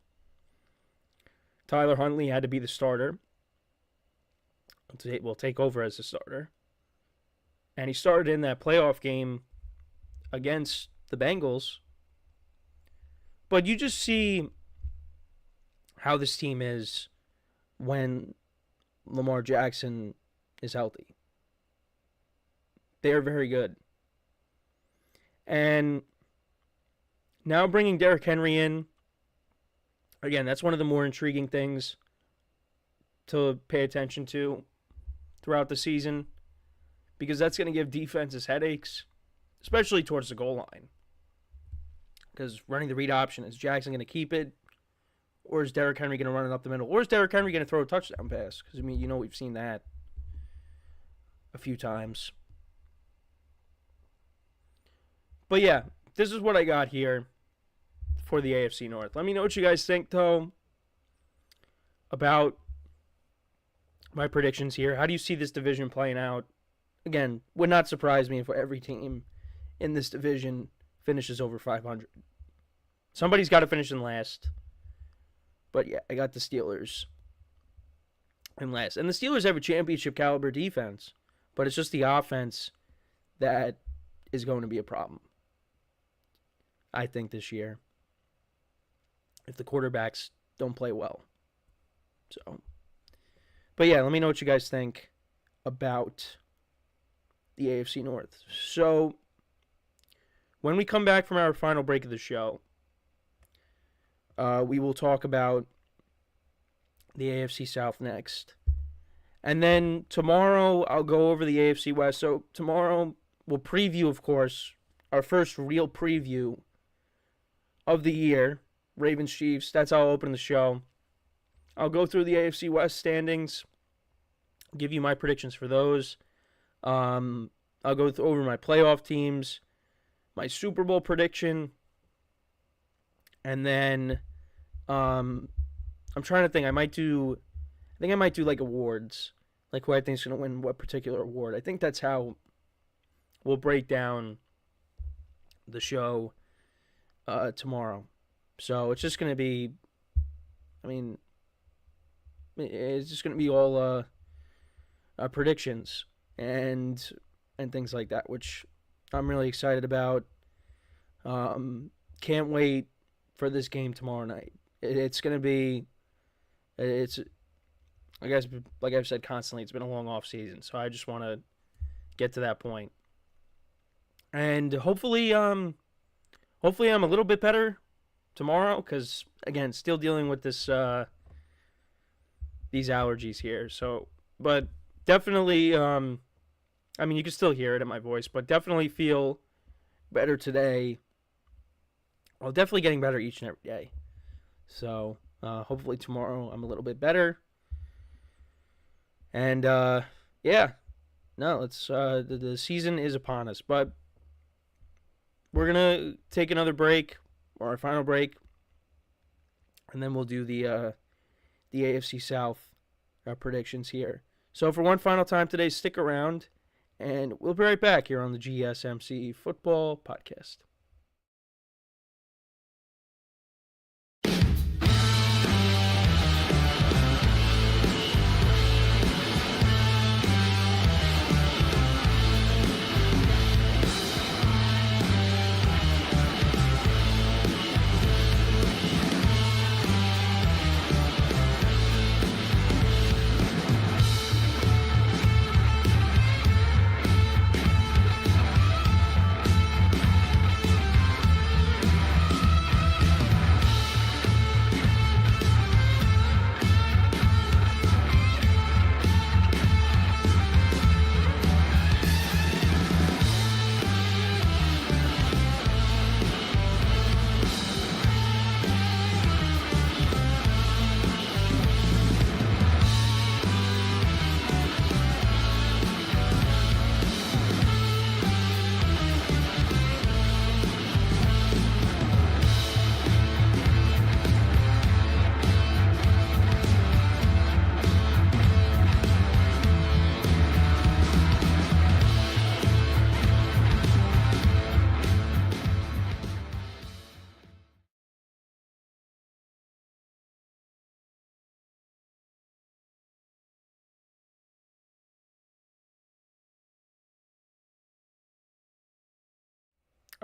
Tyler Huntley had to be the starter. Will take over as the starter. And he started in that playoff game against the Bengals. But you just see how this team is when Lamar Jackson is healthy. They are very good. And now bringing Derrick Henry in, again, that's one of the more intriguing things to pay attention to throughout the season, because that's going to give defenses headaches, especially towards the goal line. Because running the read option, is Jackson going to keep it? Or is Derrick Henry going to run it up the middle? Or is Derrick Henry going to throw a touchdown pass? Because, I mean, you know, we've seen that a few times. But, yeah, this is what I got here for the AFC North. Let me know what you guys think, though, about my predictions here. How do you see this division playing out? Again, would not surprise me if every team in this division finishes over 500. Somebody's got to finish in last. But yeah, I got the Steelers in last. And the Steelers have a championship caliber defense, but it's just the offense that is going to be a problem, I think, this year, if the quarterbacks don't play well. So, but yeah, let me know what you guys think about the AFC North. So, when we come back from our final break of the show, we will talk about the AFC South next. And then tomorrow, I'll go over the AFC West. So tomorrow, we'll preview, of course, our first real preview of the year, Ravens Chiefs. That's how I'll open the show. I'll go through the AFC West standings, give you my predictions for those. I'll go over my playoff teams, my Super Bowl prediction, and then I'm trying to think. I think I might do like awards, like who I think is going to win what particular award. I think that's how we'll break down the show tomorrow. So it's just going to be, I mean, it's just going to be all predictions and things like that, which I'm really excited about. Can't wait for this game tomorrow night. It's going to be, I guess, like I've said constantly, it's been a long off season, so I just want to get to that point. And hopefully I'm a little bit better tomorrow, because again, still dealing with this these allergies here. So, but definitely, I mean, you can still hear it in my voice, but definitely feel better today. Well, definitely getting better each and every day. So, hopefully tomorrow I'm a little bit better. And, yeah. No, it's the season is upon us. But we're going to take another break, or our final break, and then we'll do the AFC South predictions here. So for one final time today, stick around, and we'll be right back here on the GSMC Football Podcast.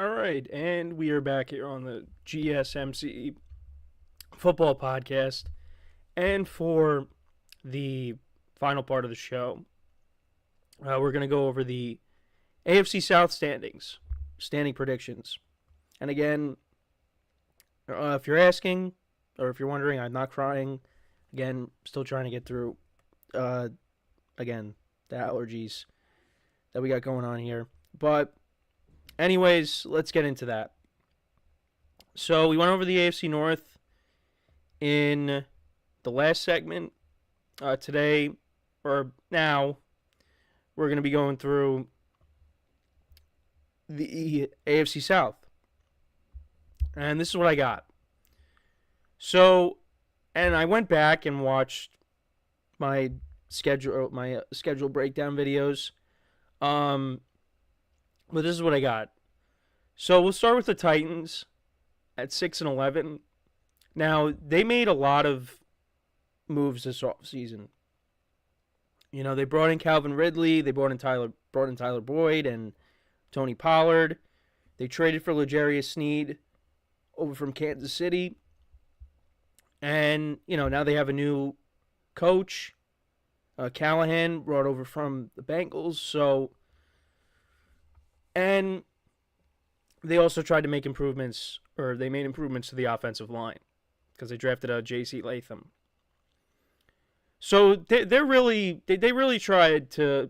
All right, and we are back here on the GSMC Football Podcast. And for the final part of the show, we're going to go over the AFC South standing predictions. And again, if you're asking, or if you're wondering, I'm not crying. Again, still trying to get through, again, the allergies that we got going on here. But anyways, let's get into that. So we went over the AFC North in the last segment. Today, or now, we're going to be going through the AFC South. And this is what I got. So, and I went back and watched my schedule breakdown videos. But this is what I got. So we'll start with the Titans at 6-11. Now, they made a lot of moves this offseason. You know, they brought in Calvin Ridley, they brought in Tyler Boyd and Tony Pollard. They traded for L'Jarius Sneed over from Kansas City. And, you know, now they have a new coach, Callahan, brought over from the Bengals. So, and they also tried to make improvements, or they made improvements to the offensive line because they drafted a J.C. Latham. So they really tried to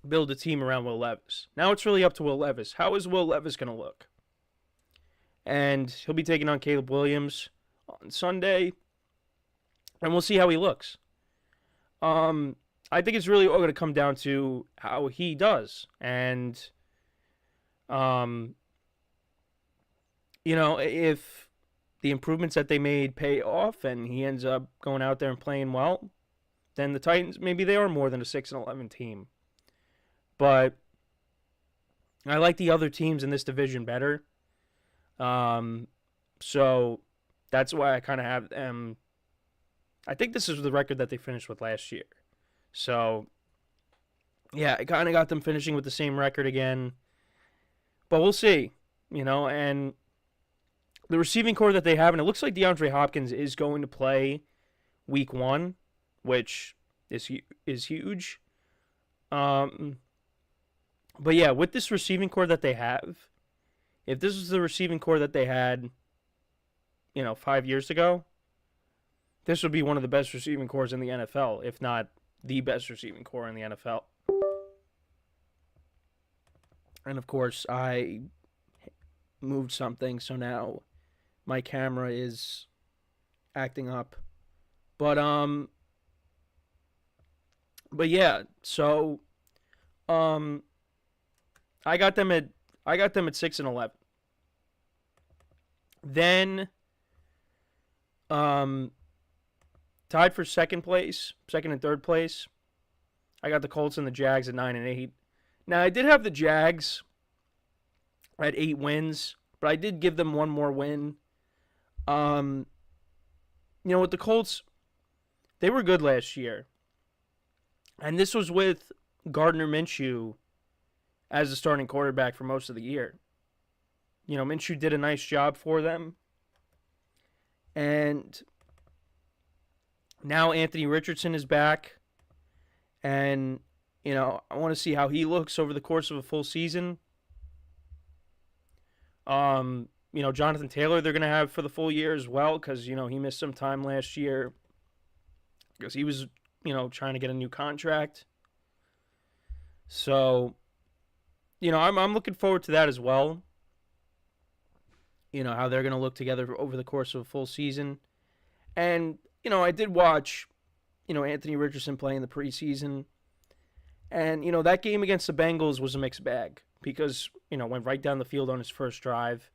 build a team around Will Levis. Now it's really up to Will Levis. How is Will Levis going to look? And he'll be taking on Caleb Williams on Sunday, and we'll see how he looks. I think it's really all going to come down to how he does. And, you know, if the improvements that they made pay off and he ends up going out there and playing well, then the Titans, maybe they are more than a 6-11 team. But I like the other teams in this division better. So that's why I kind of have them. I think this is the record that they finished with last year. So, yeah, I kind of got them finishing with the same record again. But we'll see, you know, and the receiving core that they have, and it looks like DeAndre Hopkins is going to play week 1, which is huge. But yeah, with this receiving core that they have, if this was the receiving core that they had, you know, 5 years ago, this would be one of the best receiving cores in the NFL, if not the best receiving core in the NFL. And of course, I moved something, so now my camera is acting up. But yeah, so I got them at 6-11. Then tied for second and third place, I got the Colts and the Jags at 9-8. Now, I did have the Jags at 8 wins, but I did give them one more win. You know, with the Colts, they were good last year. And this was with Gardner Minshew as the starting quarterback for most of the year. You know, Minshew did a nice job for them. And now Anthony Richardson is back. And, you know, I want to see how he looks over the course of a full season. You know, Jonathan Taylor they're going to have for the full year as well because, you know, he missed some time last year because he was, you know, trying to get a new contract. So, you know, I'm looking forward to that as well. You know, how they're going to look together over the course of a full season. And, you know, I did watch, you know, Anthony Richardson play in the preseason. And, you know, that game against the Bengals was a mixed bag because, you know, went right down the field on his first drive.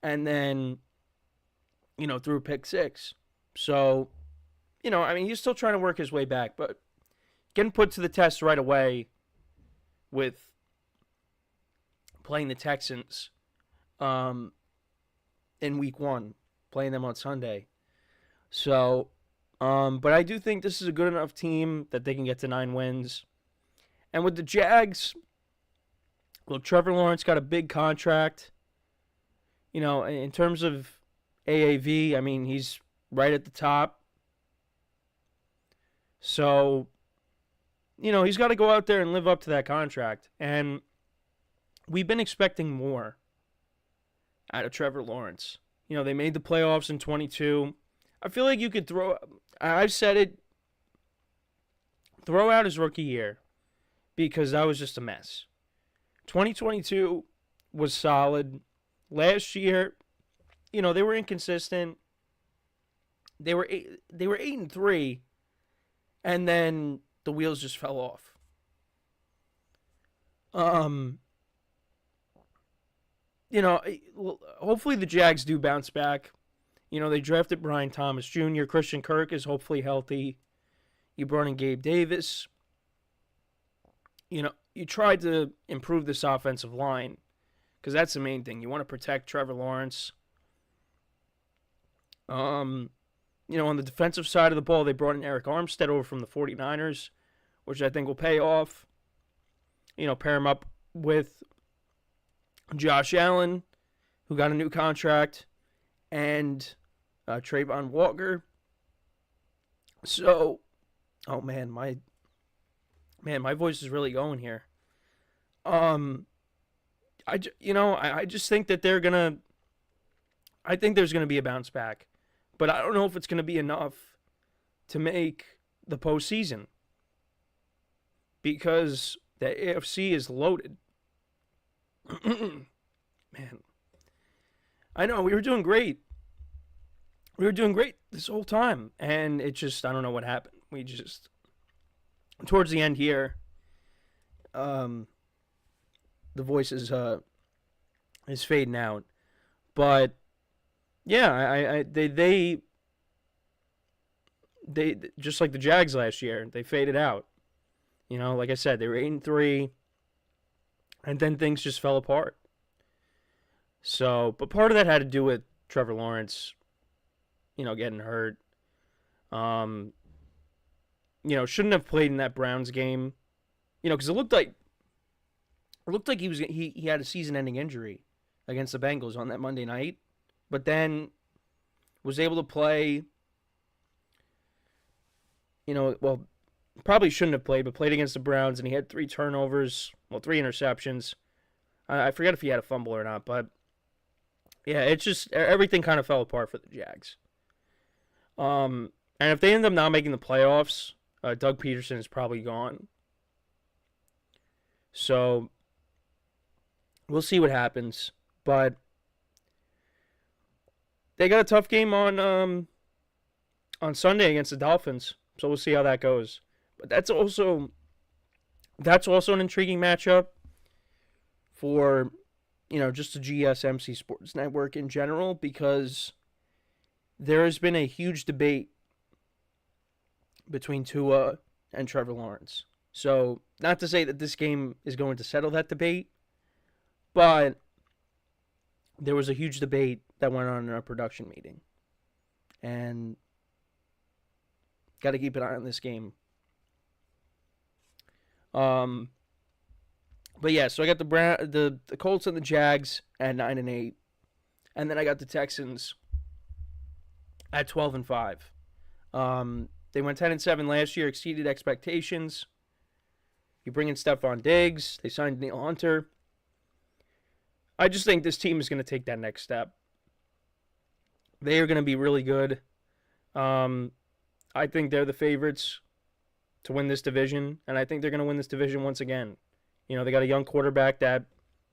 And then, you know, threw a pick 6. So, you know, I mean, he's still trying to work his way back. But getting put to the test right away with playing the Texans in week 1, playing them on Sunday. So, but I do think this is a good enough team that they can get to 9 wins. And with the Jags, Look, Trevor Lawrence got a big contract. You know, in terms of AAV, I mean, he's right at the top. So, you know, he's got to go out there and live up to that contract. And we've been expecting more out of Trevor Lawrence. You know, they made the playoffs in 22. I feel like you could I've said it, throw out his rookie year because that was just a mess. 2022 was solid. Last year, you know, they were inconsistent. They were 8-3, and then the wheels just fell off. You know, hopefully the Jags do bounce back. You know, they drafted Brian Thomas Jr. Christian Kirk is hopefully healthy. You brought in Gabe Davis. You know, you tried to improve this offensive line because that's the main thing. You want to protect Trevor Lawrence. You know, on the defensive side of the ball, they brought in Eric Armstead over from the 49ers, which I think will pay off. You know, pair him up with Josh Allen, who got a new contract, and Trayvon Walker. So, oh man, my voice is really going here. I just think that I think there's gonna be a bounce back, but I don't know if it's gonna be enough to make the postseason because the AFC is loaded. Man, I know we were doing great. We were doing great this whole time, and it just, I don't know what happened. We just, towards the end here, the voice is fading out. But yeah, they just like the Jags last year, they faded out. You know, like I said, they were 8-3, and then things just fell apart. So, but part of that had to do with Trevor Lawrence, you know, getting hurt. You know, shouldn't have played in that Browns game. You know, because it looked like he had a season-ending injury against the Bengals on that Monday night, but then was able to play. You know, well, probably shouldn't have played, but played against the Browns, and he had 3 turnovers, 3 interceptions. I forget if he had a fumble or not, but yeah, it's just everything kind of fell apart for the Jags. And if they end up not making the playoffs, Doug Peterson is probably gone. So we'll see what happens. But they got a tough game on Sunday against the Dolphins. So we'll see how that goes. But that's also an intriguing matchup for, you know, just the GSMC Sports Network in general, because there has been a huge debate between Tua and Trevor Lawrence. So, not to say that this game is going to settle that debate, but there was a huge debate that went on in our production meeting. And got to keep an eye on this game. But yeah, so I got the Colts and the Jags at 9-8, and then I got the Texans at 12-5. They went 10-7 last year, exceeded expectations. You bring in Stefon Diggs. They signed Neil Hunter. I just think this team is going to take that next step. They are going to be really good. I think they're the favorites to win this division, and I think they're going to win this division once again. You know, they got a young quarterback that,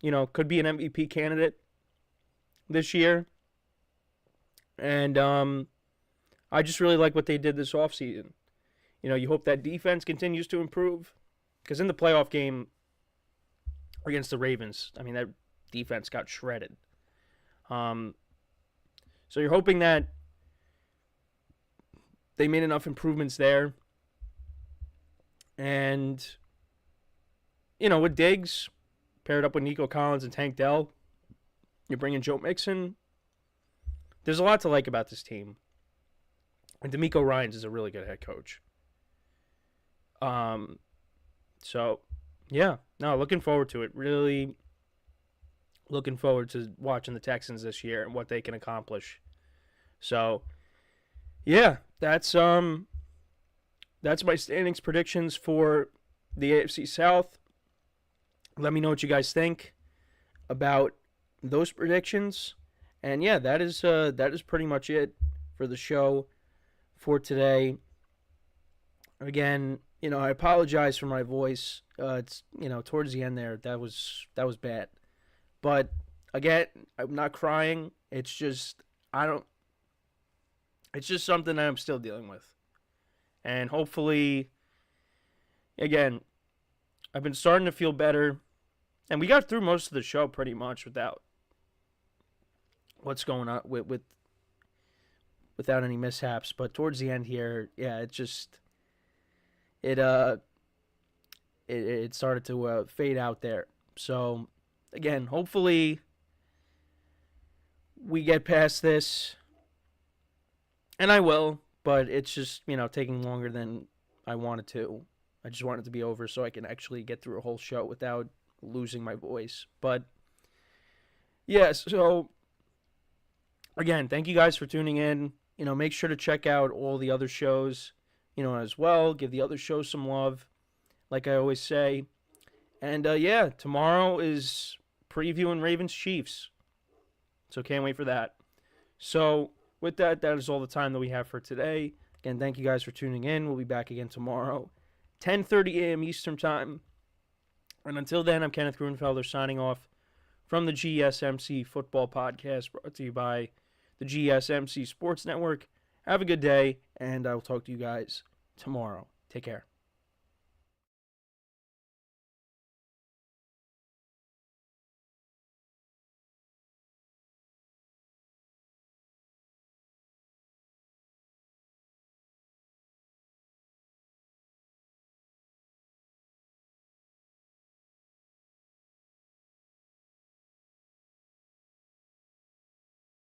you know, could be an MVP candidate this year. And I just really like what they did this offseason. You know, you hope that defense continues to improve. Because in the playoff game against the Ravens, I mean, that defense got shredded. So you're hoping that they made enough improvements there. And, you know, with Diggs, paired up with Nico Collins and Tank Dell, you're bringing Joe Mixon. There's a lot to like about this team. And DeMeco Ryans is a really good head coach. So, yeah. No, looking forward to it. Really, looking forward to watching the Texans this year and what they can accomplish. So, yeah, that's my standings predictions for the AFC South. Let me know what you guys think about those predictions. And yeah, that is pretty much it for the show for today. Again, I apologize for my voice. It's towards the end there, that was bad. But again, I'm not crying. It's just it's just something that I'm still dealing with. And hopefully, again, I've been starting to feel better. And we got through most of the show pretty much without what's going on without any mishaps. But towards the end here, yeah, it started to fade out there. So again, hopefully we get past this, and I will. But it's just taking longer than I wanted to. I just want it to be over so I can actually get through a whole show without losing my voice. But yeah, so again, thank you guys for tuning in. Make sure to check out all the other shows, as well. Give the other shows some love, like I always say. And yeah, tomorrow is previewing Ravens Chiefs. So can't wait for that. So with that is all the time that we have for today. Again, thank you guys for tuning in. We'll be back again tomorrow, 10:30 a.m. Eastern Time. And until then, I'm Kenneth Grunfelder signing off from the GSMC Football Podcast, brought to you by the GSMC Sports Network. Have a good day, and I will talk to you guys tomorrow. Take care.